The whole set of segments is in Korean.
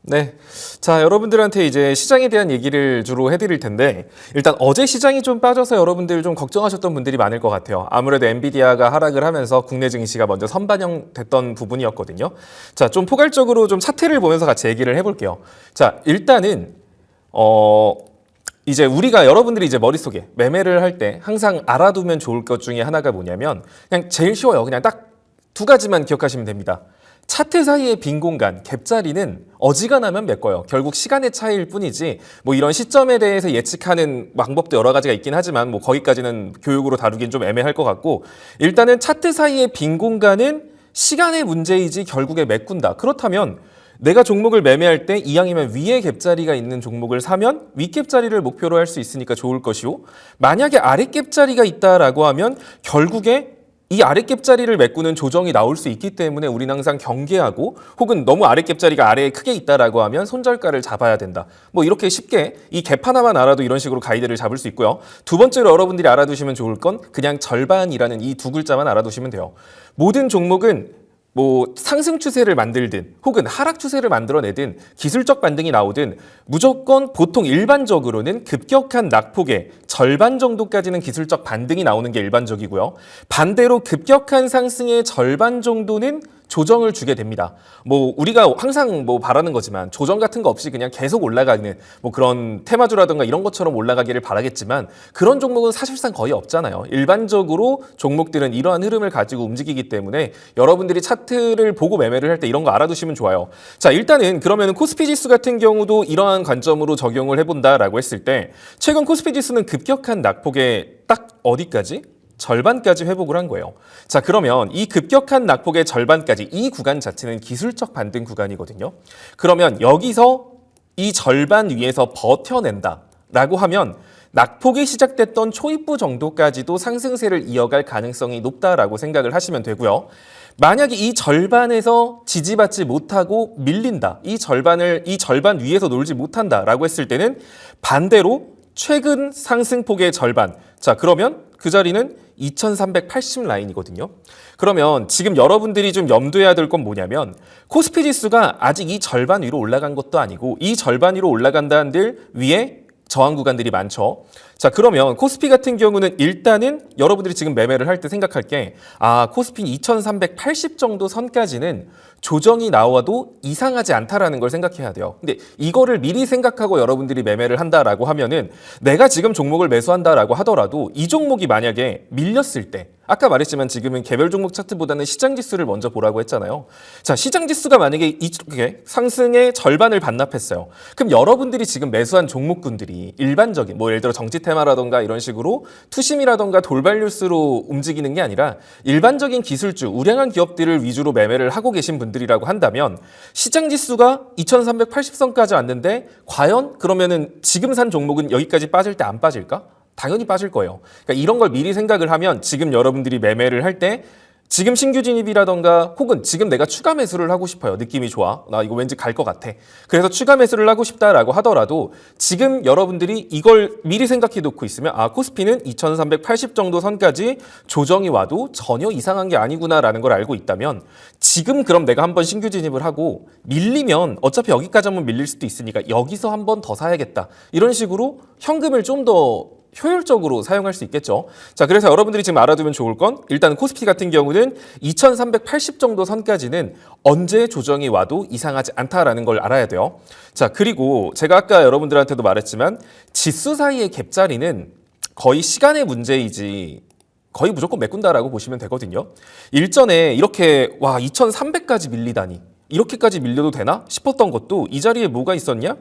네. 자, 여러분들한테 이제 시장에 대한 얘기를 주로 해드릴 텐데, 일단 어제 시장이 좀 빠져서 여러분들 좀 걱정하셨던 분들이 많을 것 같아요. 아무래도 엔비디아가 하락을 하면서 국내 증시가 먼저 선반영됐던 부분이었거든요. 자, 좀 포괄적으로 좀 차트를 보면서 같이 얘기를 해볼게요. 자, 일단은, 이제 우리가 여러분들이 이제 머릿속에 매매를 할 때 항상 알아두면 좋을 것 중에 하나가 뭐냐면, 그냥 제일 쉬워요. 그냥 딱 두 가지만 기억하시면 됩니다. 차트 사이의 빈 공간, 갭자리는 어지간하면 메꿔요. 결국 시간의 차이일 뿐이지 뭐 이런 시점에 대해서 예측하는 방법도 여러 가지가 있긴 하지만 뭐 거기까지는 교육으로 다루긴 좀 애매할 것 같고, 일단은 차트 사이의 빈 공간은 시간의 문제이지 결국에 메꾼다. 그렇다면 내가 종목을 매매할 때 이왕이면 위에 갭자리가 있는 종목을 사면 윗갭자리를 목표로 할 수 있으니까 좋을 것이고, 만약에 아랫갭자리가 있다라고 하면 결국에 이 아랫갭자리를 메꾸는 조정이 나올 수 있기 때문에 우리는 항상 경계하고, 혹은 너무 아랫갭자리가 아래에 크게 있다라고 하면 손절가를 잡아야 된다. 뭐 이렇게 쉽게 이 갭 하나만 알아도 이런 식으로 가이드를 잡을 수 있고요. 두 번째로 여러분들이 알아두시면 좋을 건 그냥 절반이라는 이 두 글자만 알아두시면 돼요. 모든 종목은 뭐 상승 추세를 만들든 혹은 하락 추세를 만들어내든 기술적 반등이 나오든 무조건 보통 일반적으로는 급격한 낙폭의 절반 정도까지는 기술적 반등이 나오는 게 일반적이고요. 반대로 급격한 상승의 절반 정도는 조정을 주게 됩니다. 뭐 우리가 항상 뭐 바라는 거지만 조정 같은 거 없이 그냥 계속 올라가는 뭐 그런 테마주라든가 이런 것처럼 올라가기를 바라겠지만, 그런 종목은 사실상 거의 없잖아요. 일반적으로 종목들은 이러한 흐름을 가지고 움직이기 때문에 여러분들이 차트를 보고 매매를 할 때 이런 거 알아두시면 좋아요. 자, 일단은 그러면 코스피 지수 같은 경우도 이러한 관점으로 적용을 해본다라고 했을 때, 최근 코스피 지수는 급격한 낙폭에 딱 어디까지? 절반까지 회복을 한 거예요. 자, 그러면 이 급격한 낙폭의 절반까지, 이 구간 자체는 기술적 반등 구간이거든요. 그러면 여기서 이 절반 위에서 버텨낸다라고 하면 낙폭이 시작됐던 초입부 정도까지도 상승세를 이어갈 가능성이 높다라고 생각을 하시면 되고요. 만약에 이 절반에서 지지받지 못하고 밀린다, 이 절반 위에서 놀지 못한다라고 했을 때는 반대로 최근 상승폭의 절반, 자 그러면 그 자리는 2380 라인이거든요. 그러면 지금 여러분들이 좀 염두해야 될 건 뭐냐면, 코스피 지수가 아직 이 절반 위로 올라간 것도 아니고 이 절반 위로 올라간다 한들 위에 저항 구간들이 많죠. 자, 그러면 코스피 같은 경우는 일단은 여러분들이 지금 매매를 할 때 생각할 게, 코스피 2380 정도 선까지는 조정이 나와도 이상하지 않다라는 걸 생각해야 돼요. 근데 이거를 미리 생각하고 여러분들이 매매를 한다라고 하면은, 내가 지금 종목을 매수한다라고 하더라도 이 종목이 만약에 밀렸을 때, 아까 말했지만 지금은 개별 종목 차트보다는 시장 지수를 먼저 보라고 했잖아요. 자, 시장 지수가 만약에 이렇게 상승의 절반을 반납했어요. 그럼 여러분들이 지금 매수한 종목군들이 일반적인 뭐 예를 들어 정치 테마라던가 이런 식으로 투심이라던가 돌발 뉴스로 움직이는 게 아니라 일반적인 기술주, 우량한 기업들을 위주로 매매를 하고 계신 분들이라고 한다면, 시장 지수가 2380선까지 왔는데 과연 그러면은 지금 산 종목은 여기까지 빠질 때 안 빠질까? 당연히 빠질 거예요. 그러니까 이런 걸 미리 생각을 하면 지금 여러분들이 매매를 할 때, 지금 신규 진입이라던가 혹은 지금 내가 추가 매수를 하고 싶어요. 느낌이 좋아. 나 이거 왠지 갈 것 같아. 그래서 추가 매수를 하고 싶다라고 하더라도 지금 여러분들이 이걸 미리 생각해 놓고 있으면, 코스피는 2380 정도 선까지 조정이 와도 전혀 이상한 게 아니구나라는 걸 알고 있다면, 지금 그럼 내가 한번 신규 진입을 하고 밀리면 어차피 여기까지 한번 밀릴 수도 있으니까 여기서 한번 더 사야겠다. 이런 식으로 현금을 좀 더 효율적으로 사용할 수 있겠죠. 자, 그래서 여러분들이 지금 알아두면 좋을 건, 일단 코스피 같은 경우는 2380 정도 선까지는 언제 조정이 와도 이상하지 않다라는 걸 알아야 돼요. 자, 그리고 제가 아까 여러분들한테도 말했지만 지수 사이의 갭자리는 거의 시간의 문제이지 거의 무조건 메꾼다라고 보시면 되거든요. 일전에 이렇게 2300까지 밀리다니, 이렇게까지 밀려도 되나 싶었던 것도 이 자리에 뭐가 있었냐?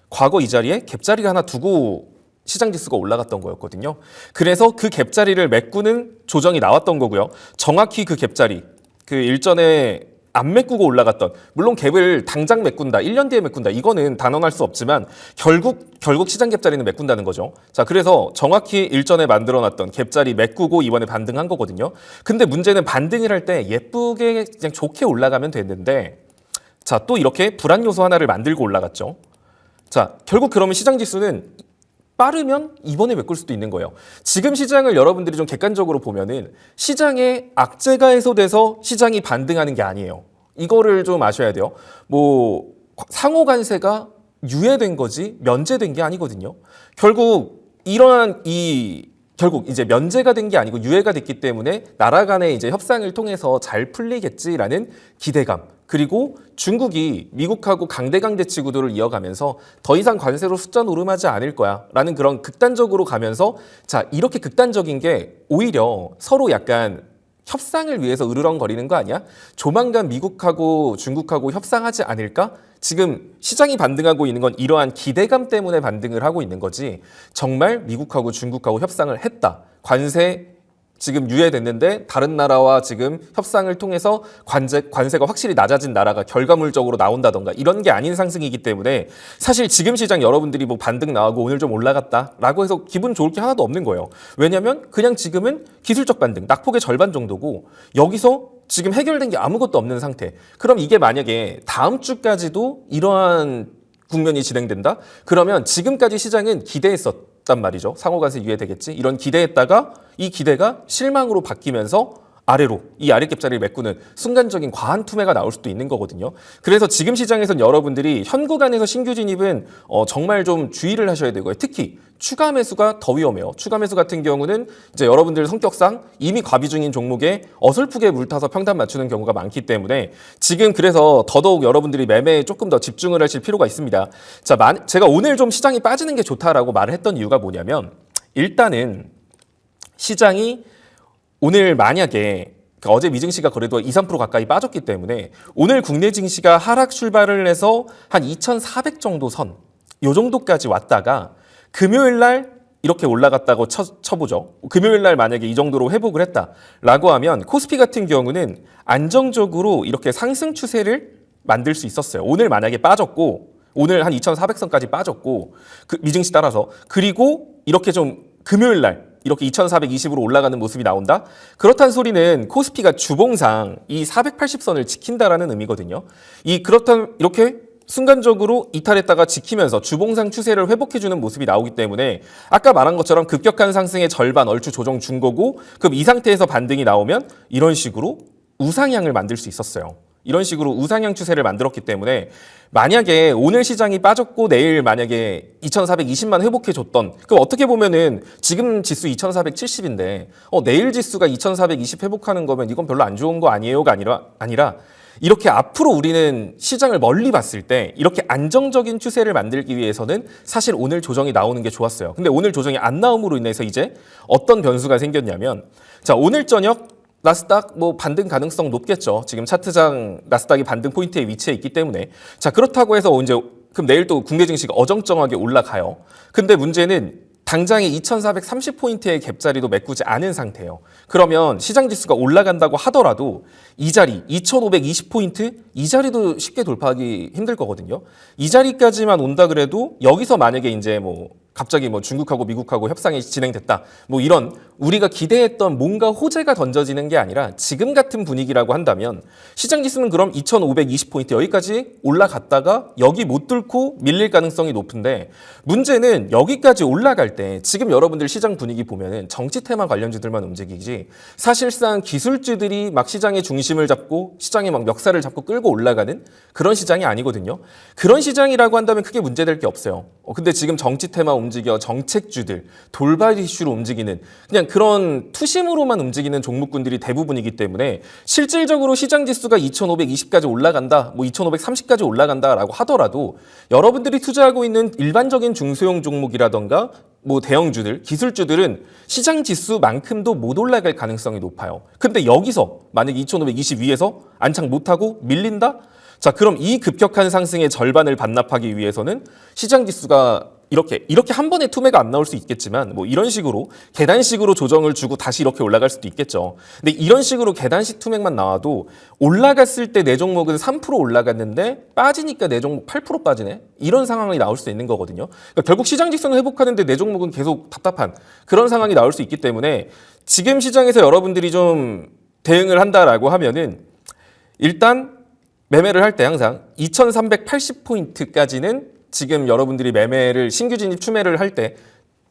과거 이 자리에 갭자리가 하나 두고 시장 지수가 올라갔던 거였거든요. 그래서 그 갭자리를 메꾸는 조정이 나왔던 거고요. 정확히 그 갭자리, 그 일전에 안 메꾸고 올라갔던, 물론 갭을 당장 메꾼다, 1년 뒤에 메꾼다, 이거는 단언할 수 없지만 결국 시장 갭자리는 메꾼다는 거죠. 자, 그래서 정확히 일전에 만들어놨던 갭자리 메꾸고 이번에 반등한 거거든요. 근데 문제는 반등을 할 때 예쁘게 그냥 좋게 올라가면 됐는데, 자, 또 이렇게 불안 요소 하나를 만들고 올라갔죠. 자, 결국 그러면 시장 지수는 빠르면 이번에 메꿀 수도 있는 거예요. 지금 시장을 여러분들이 좀 객관적으로 보면은 시장에 악재가 해소돼서 시장이 반등하는 게 아니에요. 이거를 좀 아셔야 돼요. 뭐 상호 관세가 유예된 거지 면제된 게 아니거든요. 결국 이러한 결국 이제 면제가 된 게 아니고 유예가 됐기 때문에 나라 간의 이제 협상을 통해서 잘 풀리겠지라는 기대감. 그리고 중국이 미국하고 강대강대치 구도를 이어가면서 더 이상 관세로 숫자 노름하지 않을 거야라는 그런 극단적으로 가면서 자, 이렇게 극단적인 게 오히려 서로 약간 협상을 위해서 으르렁거리는 거 아니야? 조만간 미국하고 중국하고 협상하지 않을까? 지금 시장이 반등하고 있는 건 이러한 기대감 때문에 반등을 하고 있는 거지 정말 미국하고 중국하고 협상을 했다. 관세 지금 유예됐는데 다른 나라와 지금 협상을 통해서 관세가 확실히 낮아진 나라가 결과물적으로 나온다던가 이런 게 아닌 상승이기 때문에 사실 지금 시장 여러분들이 뭐 반등 나오고 오늘 좀 올라갔다라고 해서 기분 좋을 게 하나도 없는 거예요. 왜냐하면 그냥 지금은 기술적 반등, 낙폭의 절반 정도고 여기서 지금 해결된 게 아무것도 없는 상태. 그럼 이게 만약에 다음 주까지도 이러한 국면이 진행된다? 그러면 지금까지 시장은 기대했었단 말이죠. 상호관세 유예되겠지? 이런 기대했다가 이 기대가 실망으로 바뀌면서 아래로 이 아랫갭자리를 메꾸는 순간적인 과한 투매가 나올 수도 있는 거거든요. 그래서 지금 시장에선 여러분들이 현 구간에서 신규 진입은 정말 좀 주의를 하셔야 되고요. 특히 추가 매수가 더 위험해요. 추가 매수 같은 경우는 이제 여러분들 성격상 이미 과비 중인 종목에 어설프게 물타서 평단 맞추는 경우가 많기 때문에 지금 그래서 더더욱 여러분들이 매매에 조금 더 집중을 하실 필요가 있습니다. 자, 제가 오늘 좀 시장이 빠지는 게 좋다라고 말을 했던 이유가 뭐냐면 일단은 시장이 오늘 만약에 어제 미증시가 그래도 2, 3% 가까이 빠졌기 때문에 오늘 국내 증시가 하락 출발을 해서 한 2,400 정도 선, 요 정도까지 왔다가 금요일 날 이렇게 올라갔다고 쳐보죠. 금요일 날 만약에 이 정도로 회복을 했다라고 하면 코스피 같은 경우는 안정적으로 이렇게 상승 추세를 만들 수 있었어요. 오늘 만약에 빠졌고 오늘 한 2,400선까지 빠졌고 미증시 따라서 그리고 이렇게 좀 금요일 날 이렇게 2,420으로 올라가는 모습이 나온다? 그렇다는 소리는 코스피가 주봉상 이 480선을 지킨다라는 의미거든요. 그렇다면 이렇게 순간적으로 이탈했다가 지키면서 주봉상 추세를 회복해주는 모습이 나오기 때문에 아까 말한 것처럼 급격한 상승의 절반 얼추 조정 준 거고 그럼 이 상태에서 반등이 나오면 이런 식으로 우상향을 만들 수 있었어요. 이런 식으로 우상향 추세를 만들었기 때문에 만약에 오늘 시장이 빠졌고 내일 만약에 2,420만 회복해줬던 그럼 어떻게 보면은 지금 지수 2,470인데 내일 지수가 2,420 회복하는 거면 이건 별로 안 좋은 거 아니에요가 아니라 이렇게 앞으로 우리는 시장을 멀리 봤을 때 이렇게 안정적인 추세를 만들기 위해서는 사실 오늘 조정이 나오는 게 좋았어요. 근데 오늘 조정이 안 나옴으로 인해서 이제 어떤 변수가 생겼냐면 자 오늘 저녁 나스닥 뭐 반등 가능성 높겠죠. 지금 차트상 나스닥이 반등 포인트에 위치해 있기 때문에 자 그렇다고 해서 이제 그럼 내일 또 국내 증시가 어정쩡하게 올라가요. 근데 문제는 당장에 2,430포인트의 갭자리도 메꾸지 않은 상태예요. 그러면 시장 지수가 올라간다고 하더라도 이 자리 2,520포인트 이 자리도 쉽게 돌파하기 힘들 거거든요. 이 자리까지만 온다 그래도 여기서 만약에 이제 뭐 갑자기 뭐 중국하고 미국하고 협상이 진행됐다. 뭐 이런 우리가 기대했던 뭔가 호재가 던져지는 게 아니라 지금 같은 분위기라고 한다면 시장 지수는 그럼 2,520포인트 여기까지 올라갔다가 여기 못 뚫고 밀릴 가능성이 높은데 문제는 여기까지 올라갈 때 지금 여러분들 시장 분위기 보면은 정치 테마 관련주들만 움직이지 사실상 기술주들이 막 시장의 중심을 잡고 시장의 막 멱살을 잡고 끌고 올라가는 그런 시장이 아니거든요. 그런 시장이라고 한다면 크게 문제될 게 없어요. 근데 지금 정치 테마 움직여 정책주들 돌발 이슈로 움직이는 그냥 그런 투심으로만 움직이는 종목군들이 대부분이기 때문에 실질적으로 시장 지수가 2,520까지 올라간다, 뭐 2,530까지 올라간다라고 하더라도 여러분들이 투자하고 있는 일반적인 중소형 종목이라던가 뭐 대형주들, 기술주들은 시장 지수만큼도 못 올라갈 가능성이 높아요. 근데 여기서 만약에 2,520 위에서 안착 못하고 밀린다? 자, 그럼 이 급격한 상승의 절반을 반납하기 위해서는 시장 지수가 이렇게 한 번에 투매가 안 나올 수 있겠지만 뭐 이런 식으로 계단식으로 조정을 주고 다시 이렇게 올라갈 수도 있겠죠. 근데 이런 식으로 계단식 투매만 나와도 올라갔을 때 내 종목은 3% 올라갔는데 빠지니까 내 종목 8% 빠지네. 이런 상황이 나올 수 있는 거거든요. 그러니까 결국 시장 직선을 회복하는데 내 종목은 계속 답답한 그런 상황이 나올 수 있기 때문에 지금 시장에서 여러분들이 좀 대응을 한다라고 하면은 일단 매매를 할 때 항상 2,380포인트까지는 지금 여러분들이 매매를 신규 진입 추매를 할 때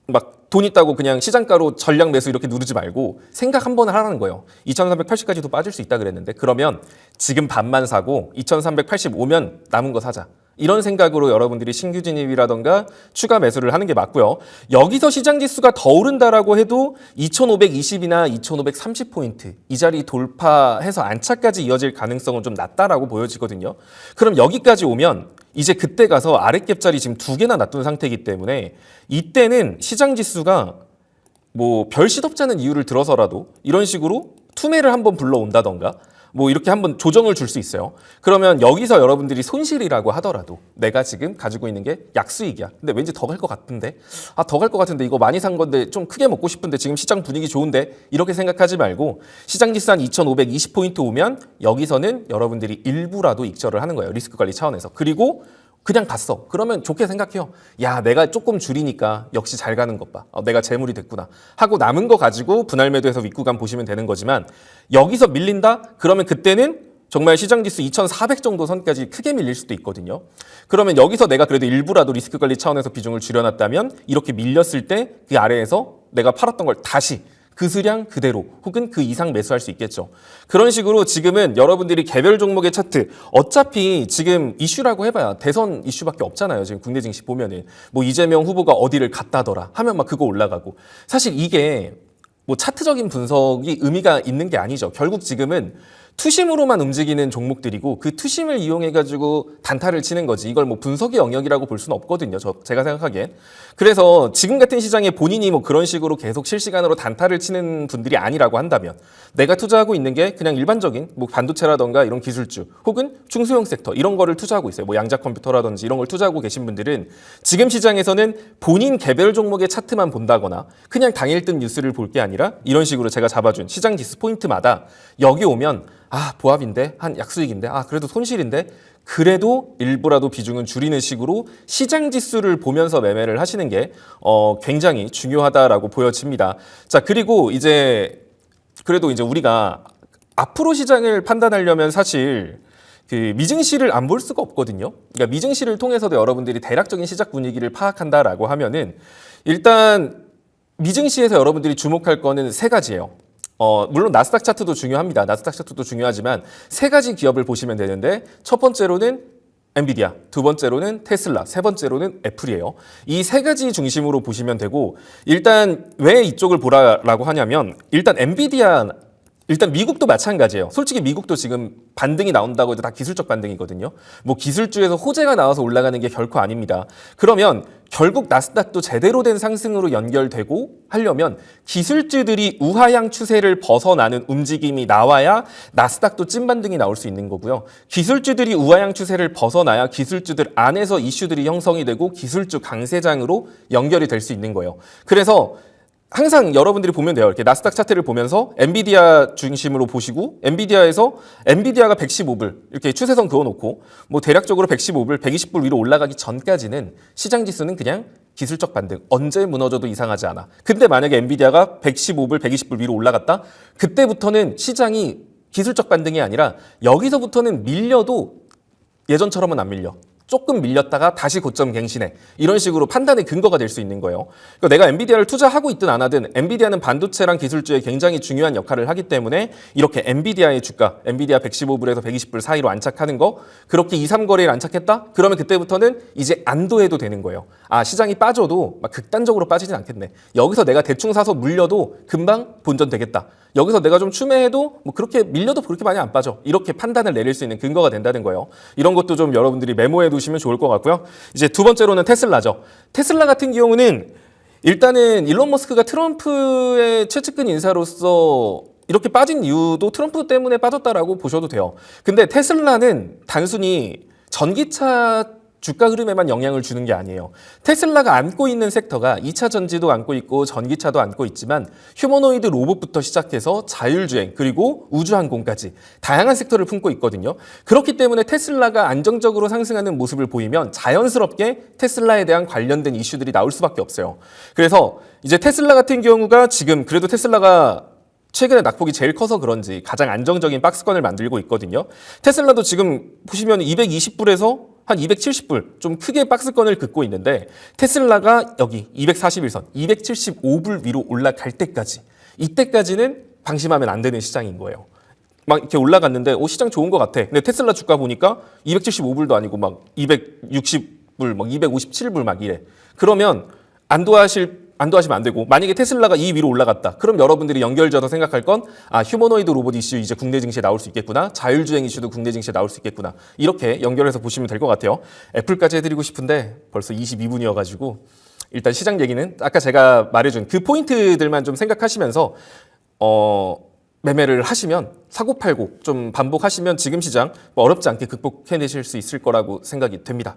막 돈 있다고 그냥 시장가로 전량 매수 이렇게 누르지 말고 생각 한 번 하라는 거예요. 2,380까지도 빠질 수 있다 그랬는데 그러면 지금 반만 사고 2,380 오면 남은 거 사자. 이런 생각으로 여러분들이 신규 진입이라던가 추가 매수를 하는 게 맞고요. 여기서 시장 지수가 더 오른다라고 해도 2520이나 2530포인트 이 자리 돌파해서 안착까지 이어질 가능성은 좀 낮다라고 보여지거든요. 그럼 여기까지 오면 이제 그때 가서 아랫갭 자리 지금 2개나 놔둔 상태이기 때문에 이때는 시장 지수가 뭐 별 시덥잖은 이유를 들어서라도 이런 식으로 투매를 한번 불러온다던가 뭐 이렇게 한번 조정을 줄 수 있어요. 그러면 여기서 여러분들이 손실이라고 하더라도 내가 지금 가지고 있는 게 약수익이야. 근데 왠지 더 갈 것 같은데 더 갈 것 같은데 이거 많이 산 건데 좀 크게 먹고 싶은데 지금 시장 분위기 좋은데 이렇게 생각하지 말고 시장 지수 한 2520포인트 오면 여기서는 여러분들이 일부라도 익절을 하는 거예요. 리스크 관리 차원에서. 그리고 그냥 갔어. 그러면 좋게 생각해요. 야, 내가 조금 줄이니까 역시 잘 가는 것 봐. 내가 재물이 됐구나. 하고 남은 거 가지고 분할 매도해서 윗구간 보시면 되는 거지만 여기서 밀린다? 그러면 그때는 정말 시장지수 2400 정도 선까지 크게 밀릴 수도 있거든요. 그러면 여기서 내가 그래도 일부라도 리스크 관리 차원에서 비중을 줄여놨다면 이렇게 밀렸을 때 그 아래에서 내가 팔았던 걸 다시 그 수량 그대로 혹은 그 이상 매수할 수 있겠죠. 그런 식으로 지금은 여러분들이 개별 종목의 차트 어차피 지금 이슈라고 해봐야 대선 이슈밖에 없잖아요. 지금 국내 증시 보면은 뭐 이재명 후보가 어디를 갔다더라 하면 막 그거 올라가고 사실 이게 뭐 차트적인 분석이 의미가 있는 게 아니죠. 결국 지금은 투심으로만 움직이는 종목들이고 그 투심을 이용해가지고 단타를 치는 거지 이걸 뭐 분석의 영역이라고 볼 수는 없거든요. 제가 생각하기엔. 그래서 지금 같은 시장에 본인이 뭐 그런 식으로 계속 실시간으로 단타를 치는 분들이 아니라고 한다면 내가 투자하고 있는 게 그냥 일반적인 뭐 반도체라던가 이런 기술주 혹은 중소형 섹터 이런 거를 투자하고 있어요. 뭐 양자 컴퓨터라든지 이런 걸 투자하고 계신 분들은 지금 시장에서는 본인 개별 종목의 차트만 본다거나 그냥 당일 뜬 뉴스를 볼 게 아니라 이런 식으로 제가 잡아준 시장 지수 포인트마다 여기 오면 보합인데 한 약수익인데 그래도 손실인데 그래도 일부라도 비중은 줄이는 식으로 시장 지수를 보면서 매매를 하시는 게 굉장히 중요하다라고 보여집니다. 자, 그리고 그래도 이제 우리가 앞으로 시장을 판단하려면 사실 그 미증시를 안 볼 수가 없거든요. 그러니까 미증시를 통해서도 여러분들이 대략적인 시장 분위기를 파악한다라고 하면은 일단 미증시에서 여러분들이 주목할 거는 세 가지예요. 물론 나스닥 차트도 중요합니다. 나스닥 차트도 중요하지만 세 가지 기업을 보시면 되는데 첫 번째로는 엔비디아, 두 번째로는 테슬라, 세 번째로는 애플이에요. 이 세 가지 중심으로 보시면 되고 일단 왜 이쪽을 보라라고 하냐면 일단 일단 미국도 마찬가지예요. 솔직히 미국도 지금 반등이 나온다고 해도 다 기술적 반등이거든요. 뭐 기술주에서 호재가 나와서 올라가는 게 결코 아닙니다. 그러면 결국 나스닥도 제대로 된 상승으로 연결되고 하려면 기술주들이 우하향 추세를 벗어나는 움직임이 나와야 나스닥도 찐 반등이 나올 수 있는 거고요. 기술주들이 우하향 추세를 벗어나야 기술주들 안에서 이슈들이 형성이 되고 기술주 강세장으로 연결이 될 수 있는 거예요. 그래서 항상 여러분들이 보면 돼요. 이렇게 나스닥 차트를 보면서 엔비디아 중심으로 보시고 엔비디아가 115불 이렇게 추세선 그어놓고 뭐 대략적으로 115불, 120불 위로 올라가기 전까지는 시장 지수는 그냥 기술적 반등. 언제 무너져도 이상하지 않아. 근데 만약에 엔비디아가 115불, 120불 위로 올라갔다? 그때부터는 시장이 기술적 반등이 아니라 여기서부터는 밀려도 예전처럼은 안 밀려. 조금 밀렸다가 다시 고점 갱신해. 이런 식으로 판단의 근거가 될 수 있는 거예요. 그러니까 내가 엔비디아를 투자하고 있든 안 하든 엔비디아는 반도체랑 기술주에 굉장히 중요한 역할을 하기 때문에 이렇게 엔비디아의 주가, 엔비디아 115불에서 120불 사이로 안착하는 거 그렇게 2, 3거래일 안착했다? 그러면 그때부터는 이제 안도해도 되는 거예요. 시장이 빠져도 막 극단적으로 빠지진 않겠네. 여기서 내가 대충 사서 물려도 금방 본전 되겠다. 여기서 내가 좀 추매해도 뭐 그렇게 밀려도 그렇게 많이 안 빠져. 이렇게 판단을 내릴 수 있는 근거가 된다는 거예요. 이런 것도 좀 여러분들이 메모해 두시면 좋을 것 같고요. 이제 두 번째로는 테슬라죠. 테슬라 같은 경우는 일단은 일론 머스크가 트럼프의 최측근 인사로서 이렇게 빠진 이유도 트럼프 때문에 빠졌다라고 보셔도 돼요. 근데 테슬라는 단순히 전기차 주가 흐름에만 영향을 주는 게 아니에요. 테슬라가 안고 있는 섹터가 2차 전지도 안고 있고 전기차도 안고 있지만 휴머노이드 로봇부터 시작해서 자율주행 그리고 우주항공까지 다양한 섹터를 품고 있거든요. 그렇기 때문에 테슬라가 안정적으로 상승하는 모습을 보이면 자연스럽게 테슬라에 대한 관련된 이슈들이 나올 수밖에 없어요. 그래서 이제 테슬라 같은 경우가 지금 그래도 테슬라가 최근에 낙폭이 제일 커서 그런지 가장 안정적인 박스권을 만들고 있거든요. 테슬라도 지금 보시면 220불에서 한 270불 좀 크게 박스권을 긋고 있는데 테슬라가 여기 241선, 275불 위로 올라갈 때까지 이때까지는 방심하면 안 되는 시장인 거예요. 막 이렇게 올라갔는데 시장 좋은 것 같아. 근데 테슬라 주가 보니까 275불도 아니고 막 260불, 막 257불 막 이래. 그러면 안도하시면 안 되고, 만약에 테슬라가 이 위로 올라갔다. 그럼 여러분들이 연결져서 생각할 건 휴머노이드 로봇 이슈 이제 국내 증시에 나올 수 있겠구나. 자율주행 이슈도 국내 증시에 나올 수 있겠구나. 이렇게 연결해서 보시면 될 것 같아요. 애플까지 해드리고 싶은데 벌써 22분이어가지고 일단 시장 얘기는 아까 제가 말해준 그 포인트들만 좀 생각하시면서 매매를 하시면 사고 팔고 좀 반복하시면 지금 시장 어렵지 않게 극복해내실 수 있을 거라고 생각이 됩니다.